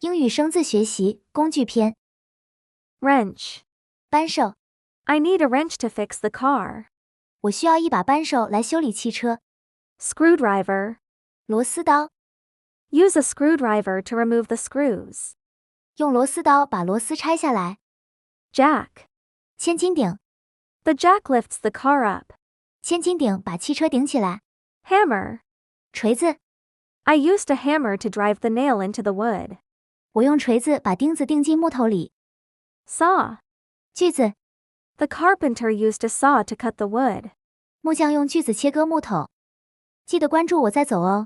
英语生字学习工具篇 Wrench. 扳手， I need a wrench to fix the car. 我需要一把扳手来修理汽车。 Screwdriver. 螺丝刀， Use a screwdriver to remove the screws. 用螺丝刀把螺丝拆下来。 Jack. 千斤顶， The jack lifts the car up. 千斤顶把汽车顶起来。 Hammer. 锤子， I used a hammer to drive the nail into the wood. 我用锤子把钉子钉进木头里。 Saw. 锯子， The carpenter used a saw to cut the wood. 木匠用锯子切割木头。记得关注我再走哦。